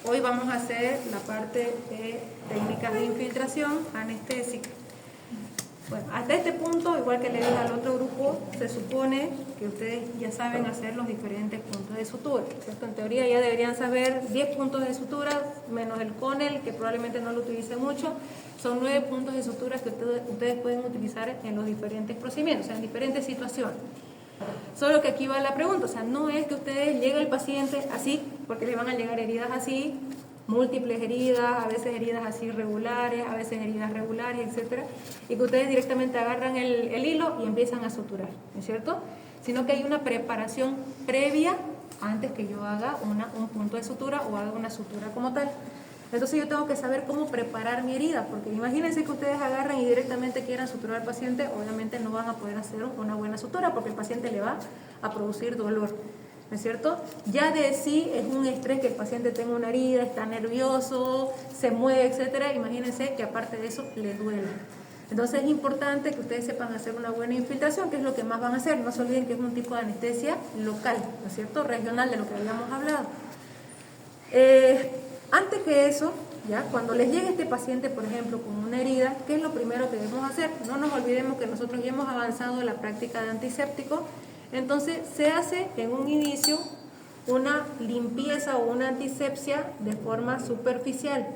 Hoy vamos a hacer la parte de técnicas de infiltración anestésica. Bueno, hasta este punto, igual que le dije al otro grupo, se supone que ustedes ya saben hacer los diferentes puntos de sutura, ¿cierto? En teoría ya deberían saber 10 puntos de sutura, menos el CONEL, que probablemente no lo utilice mucho. Son 9 puntos de sutura que ustedes pueden utilizar en los diferentes procedimientos, o sea, en diferentes situaciones. Solo que aquí va la pregunta, o sea, no es que ustedes lleguen al paciente así, porque les van a llegar heridas así, múltiples heridas, a veces heridas así irregulares, a veces heridas regulares, etcétera, y que ustedes directamente agarran el hilo y empiezan a suturar, ¿no es cierto? Sino que hay una preparación previa antes que yo haga un punto de sutura o haga una sutura como tal. Entonces yo tengo que saber cómo preparar mi herida, porque imagínense que ustedes agarran y directamente quieran suturar al paciente, obviamente no van a poder hacer una buena sutura porque el paciente le va a producir dolor, ¿no es cierto? Ya de sí es un estrés que el paciente tenga una herida, está nervioso, se mueve, etcétera. Imagínense que aparte de eso le duele. Entonces es importante que ustedes sepan hacer una buena infiltración, que es lo que más van a hacer. No se olviden que es un tipo de anestesia local, ¿no es cierto? Regional, de lo que habíamos hablado. Antes que eso, ya cuando les llegue este paciente, por ejemplo, con una herida, ¿qué es lo primero que debemos hacer? No nos olvidemos que nosotros ya hemos avanzado en la práctica de antiséptico. Entonces se hace en un inicio una limpieza o una antisepsia de forma superficial,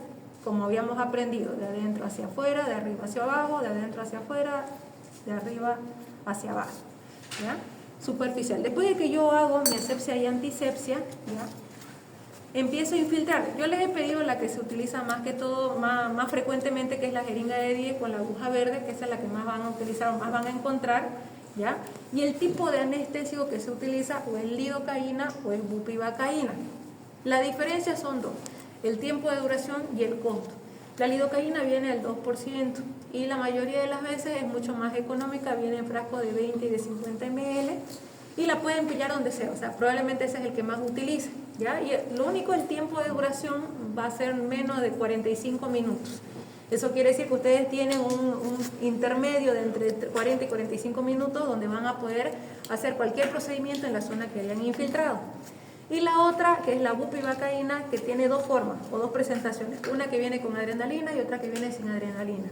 como habíamos aprendido, de adentro hacia afuera, de arriba hacia abajo, de adentro hacia afuera, de arriba hacia abajo, ¿ya? Superficial. Después de que yo hago mi asepsia y antisepsia, ¿ya? Empiezo a infiltrar. Yo les he pedido la que se utiliza más que todo, más frecuentemente, que es la jeringa de 10 con la aguja verde, que esa es la que más van a utilizar o más van a encontrar, ¿ya? Y el tipo de anestésico que se utiliza o es lidocaína o es bupivacaína. La diferencia son dos, el tiempo de duración y el costo. La lidocaína viene al 2% y la mayoría de las veces es mucho más económica, viene en frascos de 20 y de 50 ml y la pueden pillar donde sea, o sea, probablemente ese es el que más utilice, ¿ya? Y lo único, el tiempo de duración va a ser menos de 45 minutos. Eso quiere decir que ustedes tienen un intermedio de entre 40 y 45 minutos donde van a poder hacer cualquier procedimiento en la zona que hayan infiltrado. Y la otra, que es la bupivacaína, que tiene dos formas o dos presentaciones. Una que viene con adrenalina y otra que viene sin adrenalina.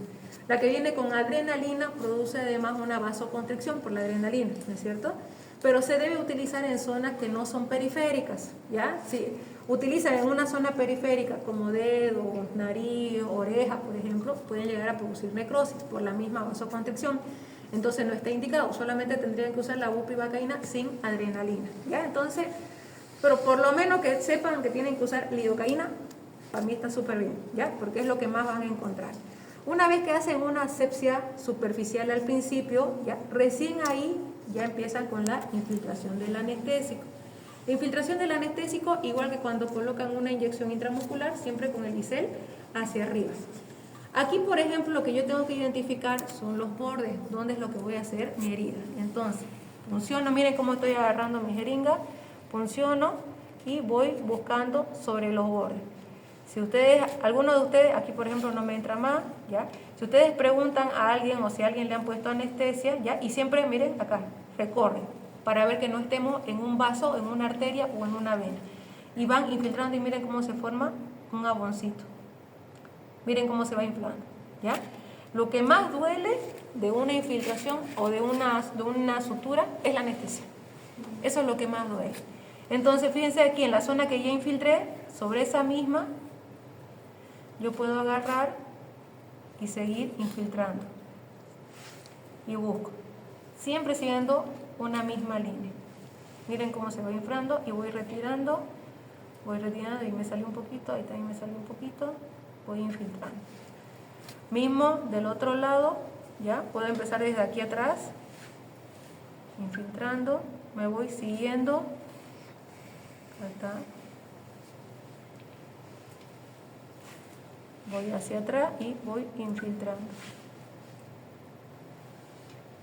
La que viene con adrenalina produce además una vasoconstricción por la adrenalina, ¿no es cierto? Pero se debe utilizar en zonas que no son periféricas, ¿ya? Si utilizan en una zona periférica como dedo, nariz, oreja, por ejemplo, pueden llegar a producir necrosis por la misma vasoconstricción. Entonces no está indicado, solamente tendrían que usar la bupivacaína sin adrenalina, ¿ya? Entonces, pero por lo menos que sepan que tienen que usar lidocaína, para mí está súper bien, ¿ya? Porque es lo que más van a encontrar. Una vez que hacen una asepsia superficial al principio, ya recién ahí ya empiezan con la infiltración del anestésico. La infiltración del anestésico, igual que cuando colocan una inyección intramuscular, siempre con el bisel hacia arriba. Aquí, por ejemplo, lo que yo tengo que identificar son los bordes, donde es lo que voy a hacer mi herida. Entonces, funciono, miren cómo estoy agarrando mi jeringa, funciono y voy buscando sobre los bordes. Si ustedes, alguno de ustedes, aquí por ejemplo no me entra más, ¿ya? Si ustedes preguntan a alguien o si a alguien le han puesto anestesia, ¿ya? Y siempre, miren acá, recorren, para ver que no estemos en un vaso, en una arteria o en una vena. Y van infiltrando y miren cómo se forma un aboncito. Miren cómo se va inflando, ¿ya? Lo que más duele de una infiltración o de una sutura es la anestesia. Eso es lo que más duele. Entonces, fíjense aquí en la zona que ya infiltré, sobre esa misma, yo puedo agarrar y seguir infiltrando. Y busco. Siempre siguiendo una misma línea. Miren cómo se va inflando y voy retirando y me salió un poquito, ahí también me salió un poquito, voy infiltrando. Mismo del otro lado, ya, puedo empezar desde aquí atrás, infiltrando, me voy siguiendo, acá. Voy hacia atrás y voy infiltrando.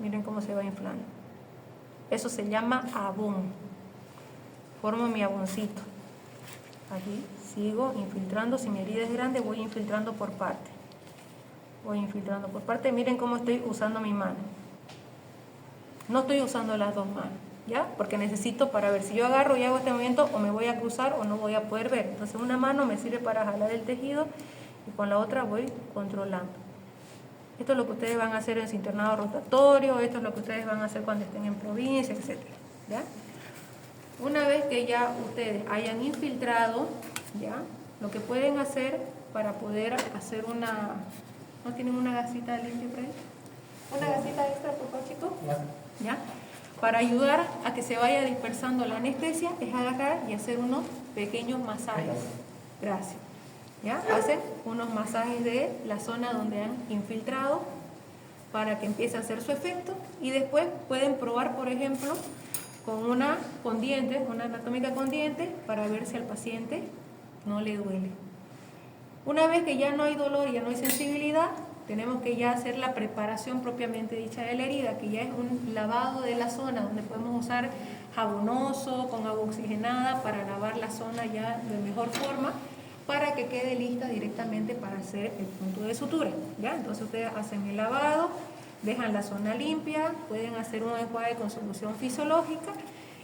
Miren cómo se va inflando. Eso se llama abón. Formo mi aboncito. Aquí sigo infiltrando. Si mi herida es grande, voy infiltrando por parte. Voy infiltrando por parte. Miren cómo estoy usando mi mano. No estoy usando las dos manos. ¿ya? Porque necesito para ver si yo agarro y hago este movimiento o me voy a cruzar o no voy a poder ver. Entonces una mano me sirve para jalar el tejido y con la otra voy controlando. Esto es lo que ustedes van a hacer en su internado rotatorio, esto es lo que ustedes van a hacer cuando estén en provincia, etc. ¿Ya? Una vez que ya ustedes hayan infiltrado, ¿ya? Lo que pueden hacer para poder hacer una... ¿No tienen una gasita limpia por ahí? ¿Una gasita extra, por favor, chicos? ¿Ya? Para ayudar a que se vaya dispersando la anestesia es agarrar y hacer unos pequeños masajes. Gracias. ¿Ya? Hacen unos masajes de la zona donde han infiltrado para que empiece a hacer su efecto y después pueden probar, por ejemplo, con dientes, una anatómica con dientes, para ver si al paciente no le duele. Una vez que ya no hay dolor y ya no hay sensibilidad, tenemos que ya hacer la preparación propiamente dicha de la herida, que ya es un lavado de la zona, donde podemos usar jabonoso, con agua oxigenada, para lavar la zona ya de mejor forma, para que quede lista directamente para hacer el punto de sutura, ¿ya? Entonces ustedes hacen el lavado, dejan la zona limpia, pueden hacer un enjuague con solución fisiológica,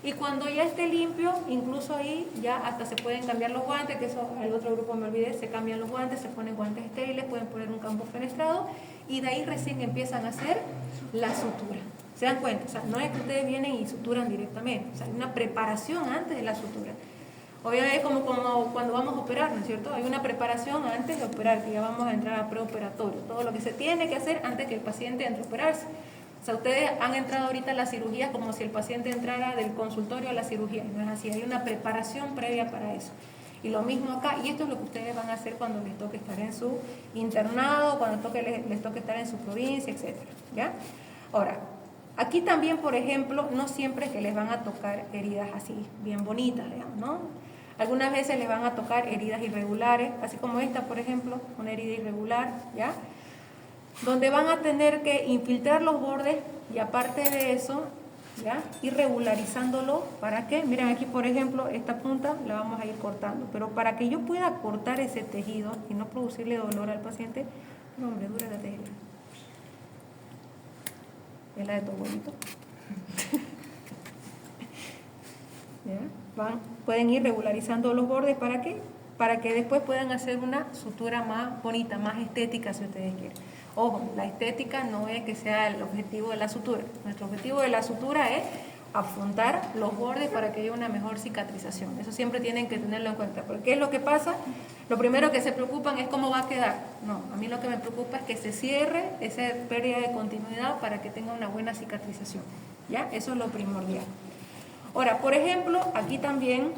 y cuando ya esté limpio, incluso ahí ya hasta se pueden cambiar los guantes, que eso el otro grupo me olvidé, se cambian los guantes, se ponen guantes estériles, pueden poner un campo fenestrado, y de ahí recién empiezan a hacer la sutura. ¿Se dan cuenta? O sea, no es que ustedes vienen y suturan directamente, o sea, hay una preparación antes de la sutura. Obviamente es como cuando vamos a operar, ¿no es cierto? Hay una preparación antes de operar, que ya vamos a entrar a preoperatorio. Todo lo que se tiene que hacer antes que el paciente entre a operarse. O sea, ustedes han entrado ahorita a la cirugía como si el paciente entrara del consultorio a la cirugía. No es así, hay una preparación previa para eso. Y lo mismo acá, y esto es lo que ustedes van a hacer cuando les toque estar en su internado, cuando les toque estar en su provincia, etc. ¿Ya? Ahora, aquí también, por ejemplo, no siempre es que les van a tocar heridas así, bien bonitas, digamos, ¿no? Algunas veces les van a tocar heridas irregulares, así como esta, por ejemplo, una herida irregular, ¿ya? Donde van a tener que infiltrar los bordes y aparte de eso, ¿ya? Ir regularizándolo. ¿Para qué? Miren aquí, por ejemplo, esta punta la vamos a ir cortando, pero para que yo pueda cortar ese tejido y no producirle dolor al paciente, no, hombre, dura la tela. Es la de tu abuelito. ¿Ya? Pueden ir regularizando los bordes. ¿Para qué? Para que después puedan hacer una sutura más bonita, más estética, si ustedes quieren. Ojo, la estética no es que sea el objetivo de la sutura. Nuestro objetivo de la sutura es afrontar los bordes para que haya una mejor cicatrización. Eso siempre tienen que tenerlo en cuenta. Porque ¿qué es lo que pasa? Lo primero que se preocupan es cómo va a quedar. No, a mí lo que me preocupa es que se cierre esa pérdida de continuidad para que tenga una buena cicatrización. ¿Ya? Eso es lo primordial. Ahora, por ejemplo, aquí también,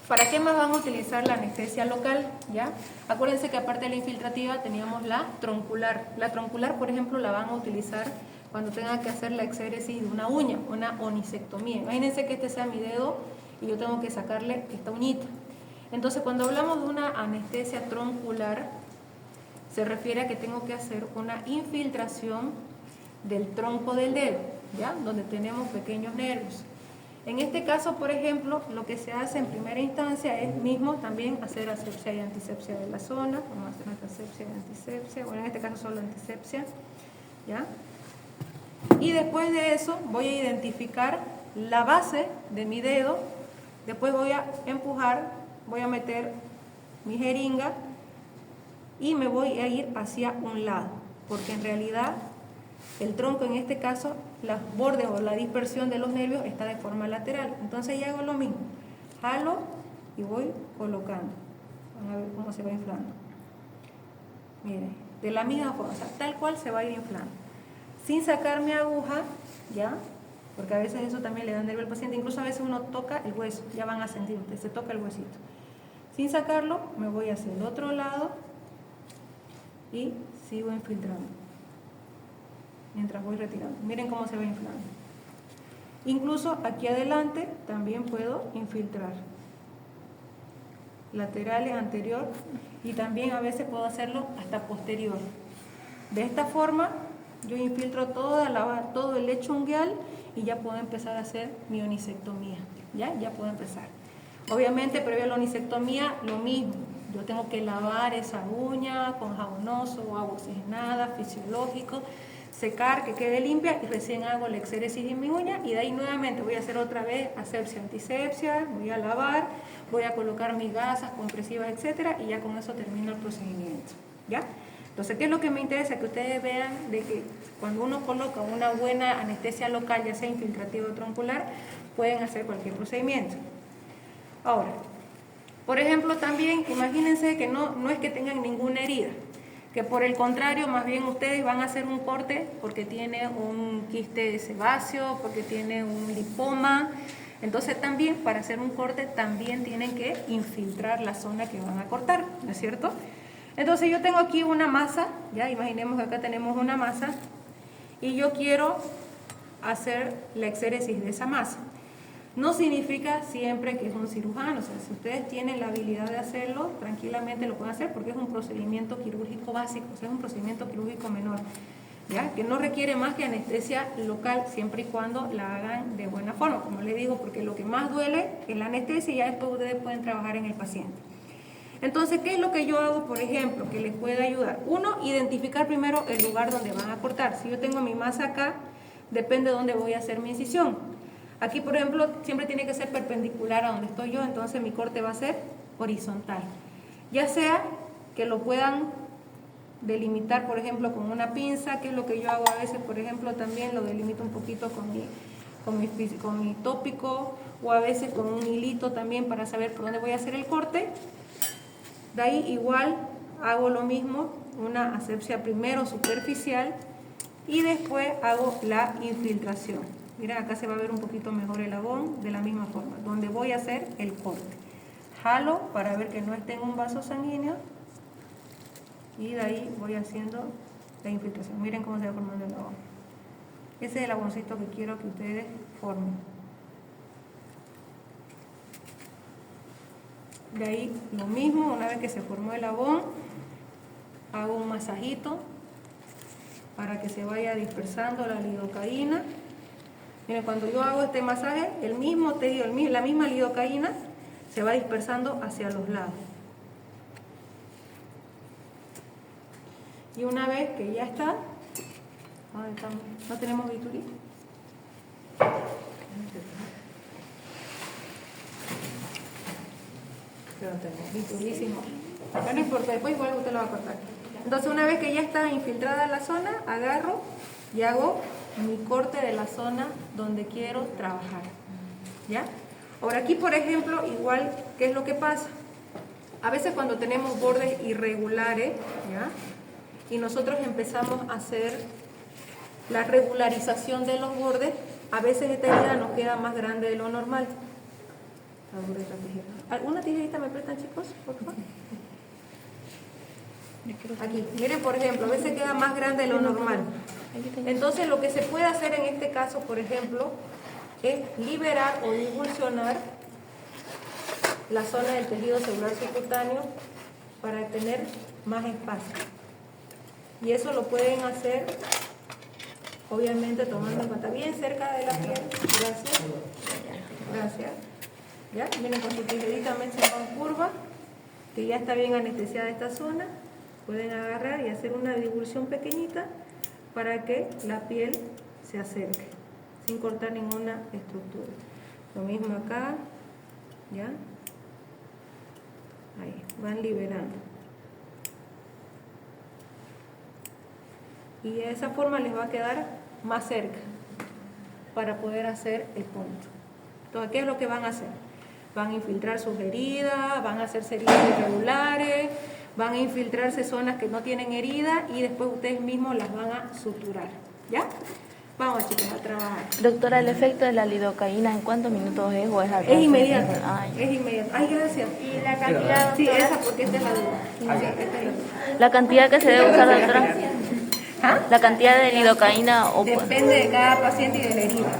¿para qué más van a utilizar la anestesia local? ¿Ya? Acuérdense que aparte de la infiltrativa teníamos la troncular. La troncular, por ejemplo, la van a utilizar cuando tengan que hacer la exéresis de una uña, una onisectomía. Imagínense que este sea mi dedo y yo tengo que sacarle esta uñita. Entonces, cuando hablamos de una anestesia troncular, se refiere a que tengo que hacer una infiltración del tronco del dedo, ¿ya? Donde tenemos pequeños nervios. En este caso, por ejemplo, lo que se hace en primera instancia es mismo también hacer asepsia y antisepsia de la zona. Vamos a hacer nuestra asepsia y antisepsia, bueno, en este caso solo antisepsia, ¿ya? Y después de eso voy a identificar la base de mi dedo, después voy a empujar, voy a meter mi jeringa y me voy a ir hacia un lado, porque en realidad el tronco en este caso, los bordes o la dispersión de los nervios está de forma lateral. Entonces ya hago lo mismo, jalo y voy colocando. Van a ver cómo se va inflando. Miren, de la misma forma, o sea, tal cual se va a ir inflando. Sin sacar mi aguja, ¿ya? Porque a veces eso también le da nervio al paciente. Incluso a veces uno toca el hueso, ya van a sentir ustedes, se toca el huesito. Sin sacarlo, me voy hacia el otro lado y sigo infiltrando. Mientras voy retirando. Miren cómo se va inflando. Incluso aquí adelante también puedo infiltrar. Laterales, anterior, y también a veces puedo hacerlo hasta posterior. De esta forma yo infiltro todo el lecho ungueal y ya puedo empezar a hacer mi onisectomía. Ya puedo empezar. Obviamente previo a la onisectomía lo mismo. Yo tengo que lavar esa uña con jabonoso o agua oxigenada, fisiológico. secar, que quede limpia y recién hago la exéresis de mi uña y de ahí nuevamente voy a hacer otra vez asepsia, antisepsia, voy a lavar, voy a colocar mis gasas compresivas, etcétera, y ya con eso termino el procedimiento, ¿ya? Entonces, ¿qué es lo que me interesa? Que ustedes vean de que cuando uno coloca una buena anestesia local, ya sea infiltrativa o troncular, pueden hacer cualquier procedimiento. Ahora, por ejemplo, también imagínense que no es que tengan ninguna herida, que por el contrario, más bien ustedes van a hacer un corte porque tiene un quiste sebáceo, porque tiene un lipoma. Entonces también para hacer un corte también tienen que infiltrar la zona que van a cortar, ¿no es cierto? Entonces yo tengo aquí una masa, ya imaginemos que acá tenemos una masa y yo quiero hacer la exéresis de esa masa. No significa siempre que es un cirujano, o sea, si ustedes tienen la habilidad de hacerlo, tranquilamente lo pueden hacer porque es un procedimiento quirúrgico básico, o sea, es un procedimiento quirúrgico menor, ¿ya? Que no requiere más que anestesia local, siempre y cuando la hagan de buena forma, como les digo, porque lo que más duele es la anestesia y ya después ustedes pueden trabajar en el paciente. Entonces, ¿qué es lo que yo hago, por ejemplo, que les puede ayudar? Uno, identificar primero el lugar donde van a cortar. Si yo tengo mi masa acá, depende de dónde voy a hacer mi incisión. Aquí, por ejemplo, siempre tiene que ser perpendicular a donde estoy yo, entonces mi corte va a ser horizontal. Ya sea que lo puedan delimitar, por ejemplo, con una pinza, que es lo que yo hago a veces, por ejemplo, también lo delimito un poquito con mi tópico, o a veces con un hilito también para saber por dónde voy a hacer el corte. De ahí igual hago lo mismo, una asepsia primero superficial y después hago la infiltración. Miren, acá se va a ver un poquito mejor el abón, de la misma forma, donde voy a hacer el corte. Jalo para ver que no esté en un vaso sanguíneo y de ahí voy haciendo la infiltración. Miren cómo se va formando el abón. Ese es el aboncito que quiero que ustedes formen. De ahí lo mismo, una vez que se formó el abón, hago un masajito para que se vaya dispersando la lidocaína. Miren, cuando yo hago este masaje, el mismo tejido, la misma lidocaína se va dispersando hacia los lados. Y una vez que ya está, ¿no tenemos bisturí? Biturísimo. Acá no importa, después igual usted lo va a cortar. Entonces, una vez que ya está infiltrada la zona, agarro y hago mi corte de la zona donde quiero trabajar, ¿ya? Ahora aquí, por ejemplo, igual, ¿qué es lo que pasa? A veces cuando tenemos bordes irregulares, ¿ya? Y nosotros empezamos a hacer la regularización de los bordes, a veces esta herida nos queda más grande de lo normal. ¿Alguna tijerita me prestan, chicos? Por favor. Aquí, miren, por ejemplo, a veces queda más grande de lo normal. Entonces, lo que se puede hacer en este caso, por ejemplo, es liberar o divulsionar la zona del tejido celular subcutáneo para tener más espacio. Y eso lo pueden hacer, obviamente, tomando en cuenta bien cerca de la piel. Gracias. Gracias. ¿Ya? Miren, con su tijerita me echan con curva, que ya está bien anestesiada esta zona. Pueden agarrar y hacer una divulsión pequeñita para que la piel se acerque, sin cortar ninguna estructura. Lo mismo acá, ¿ya? Ahí, van liberando. Y de esa forma les va a quedar más cerca para poder hacer el punto. Entonces, ¿qué es lo que van a hacer? Van a infiltrar sus heridas, van a hacerse heridas irregulares, van a infiltrarse zonas que no tienen herida y después ustedes mismos las van a suturar, ¿ya? Vamos, chicos, a trabajar. Doctora, ¿el efecto de la lidocaína en cuántos minutos es o es al Es inmediato, Ay. es inmediato. Ay, gracias. ¿Y la cantidad? Sí, esa porque esta es la duda. Sí, esta es la duda. ¿La cantidad que se debe usar, doctora? ¿Ah? ¿La cantidad de lidocaína o Depende de cada paciente y de la herida.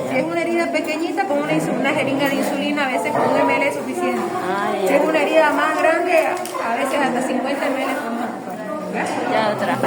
Si es una herida pequeñita, con una jeringa de insulina, a veces con 1 ml es suficiente. Si es una herida más grande, a veces hasta 50 ml podemos ocupar. Ya, doctora.